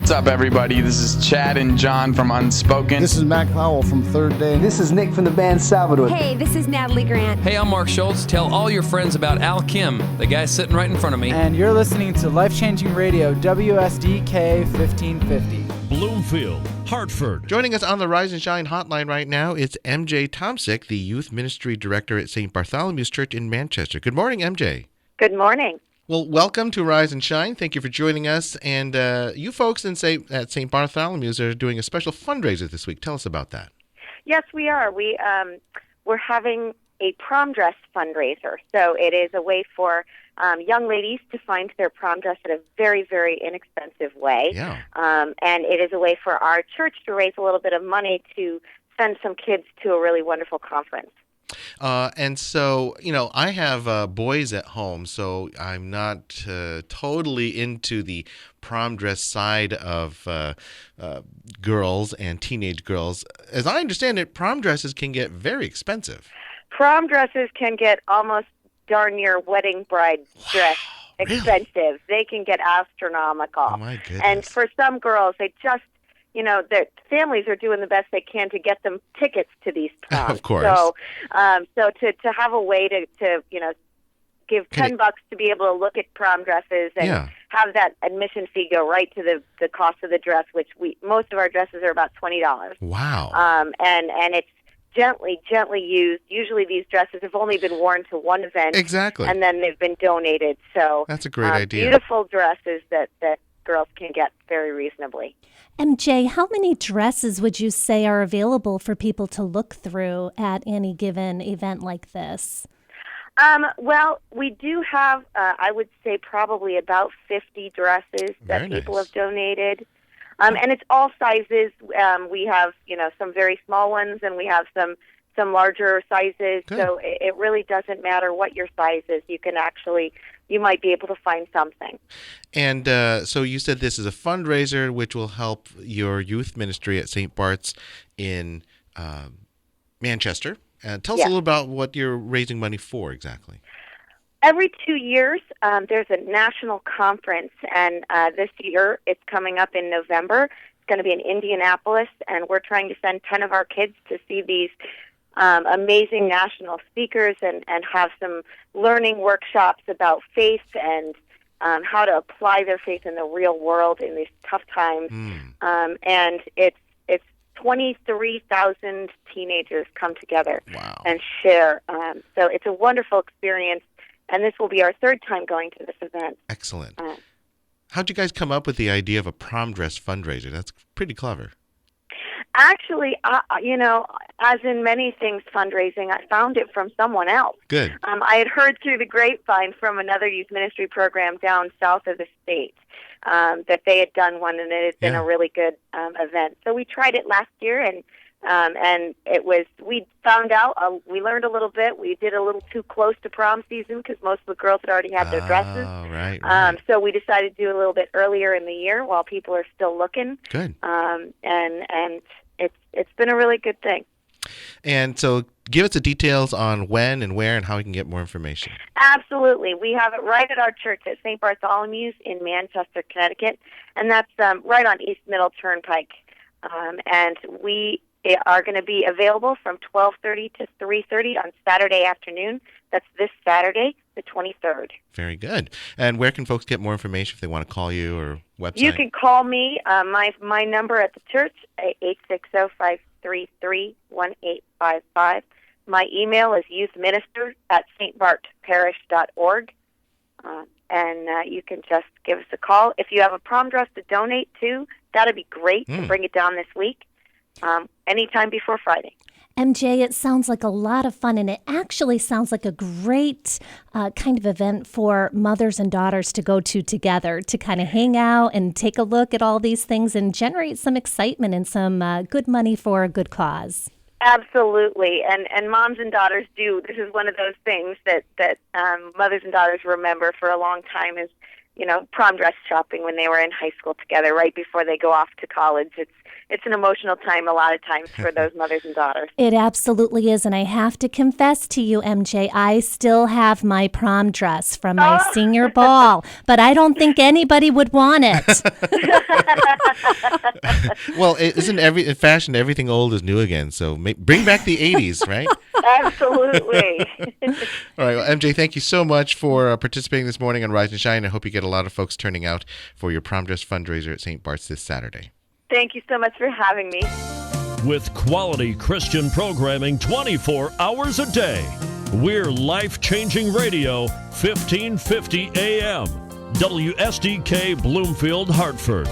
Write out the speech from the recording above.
What's up, everybody? This is Chad and John from Unspoken. This is Mac Powell from Third Day. This is Nick from the band Salvador. Hey, this is Natalie Grant. Hey, I'm Mark Schultz. Tell all your friends about Al Kim, the guy sitting right in front of me. And you're listening to Life-Changing Radio, WSDK 1550. Bloomfield, Hartford. Joining us on the Rise and Shine hotline right now, it's MJ Tomsic, the Youth Ministry Director at St. Bartholomew's Church in Manchester. Good morning, MJ. Good morning. Well, welcome to Rise and Shine. Thank you for joining us. And you folks at St. Bartholomew's are doing a special fundraiser this week. Tell us about that. Yes, we are. We're having a prom dress fundraiser. So it is a way for young ladies to find their prom dress in a very, very inexpensive way. Yeah. And it is a way for our church to raise a little bit of money to send some kids to a really wonderful conference. And so, I have boys at home, so I'm not totally into the prom dress side of girls and teenage girls. As I understand it, prom dresses can get very expensive. Prom dresses can get almost darn near wedding bride dress expensive. Really? They can get astronomical. Oh, my goodness. And for some girls, they just, their families are doing the best they can to get them tickets to these proms. Of course. So to have a way to give $10 to be able to look at prom dresses and have that admission fee go right to the cost of the dress, which most of our dresses are about $20. Wow. And it's gently used. Usually these dresses have only been worn to one event. Exactly. And then they've been donated. So that's a great idea. Beautiful dresses that girls can get very reasonably. MJ, how many dresses would you say are available for people to look through at any given event like this? Well, we do have, I would say, probably about 50 dresses that people have donated. And it's all sizes. We have, some very small ones, and we have some larger sizes. Good. So it really doesn't matter what your size is. You might be able to find something. And so you said this is a fundraiser which will help your youth ministry at St. Bart's in Manchester. Tell us a little about what you're raising money for exactly. Every 2 years, there's a national conference, and this year it's coming up in November. It's going to be in Indianapolis, and we're trying to send 10 of our kids to see these amazing national speakers and have some learning workshops about faith and how to apply their faith in the real world in these tough times. And it's 23,000 teenagers come together and share. So it's a wonderful experience, and this will be our third time going to this event. Excellent. How'd you guys come up with the idea of a prom dress fundraiser? That's pretty clever. Actually, as in many things fundraising, I found it from someone else. Good. I had heard through the grapevine from another youth ministry program down south of the state that they had done one, and it had been a really good event. So we tried it last year, and we found out, we learned a little bit. We did a little too close to prom season because most of the girls had already had their dresses. Right. So we decided to do a little bit earlier in the year while people are still looking. Good. And it's been a really good thing. And so give us the details on when and where and how we can get more information. Absolutely. We have it right at our church at St. Bartholomew's in Manchester, Connecticut, and that's right on East Middle Turnpike. And we are going to be available from 12:30 to 3:30 on Saturday afternoon. That's this Saturday, the 23rd. Very good. And where can folks get more information if they want to call you or website? You can call me. My number at the church, 860-533-1855. My email is youthminister@stbartparish.org. And you can just give us a call. If you have a prom dress to donate to, that'd be great to bring it down this week. Anytime before Friday. MJ, it sounds like a lot of fun, and it actually sounds like a great kind of event for mothers and daughters to go to together, to kind of hang out and take a look at all these things and generate some excitement and some good money for a good cause. Absolutely, and moms and daughters do. This is one of those things that mothers and daughters remember for a long time is prom dress shopping when they were in high school together, right before they go off to college. It's an emotional time a lot of times for those mothers and daughters. It absolutely is. And I have to confess to you, MJ, I still have my prom dress from my senior ball, but I don't think anybody would want it. Well, isn't in fashion everything old is new again? So bring back the 80s, right? Absolutely. All right. Well, MJ, thank you so much for participating this morning on Rise and Shine. I hope you get a lot of folks turning out for your prom dress fundraiser at St. Bart's this Saturday. Thank you so much for having me. With quality Christian programming 24 hours a day, we're life-changing radio, 1550 AM, WSDK Bloomfield, Hartford.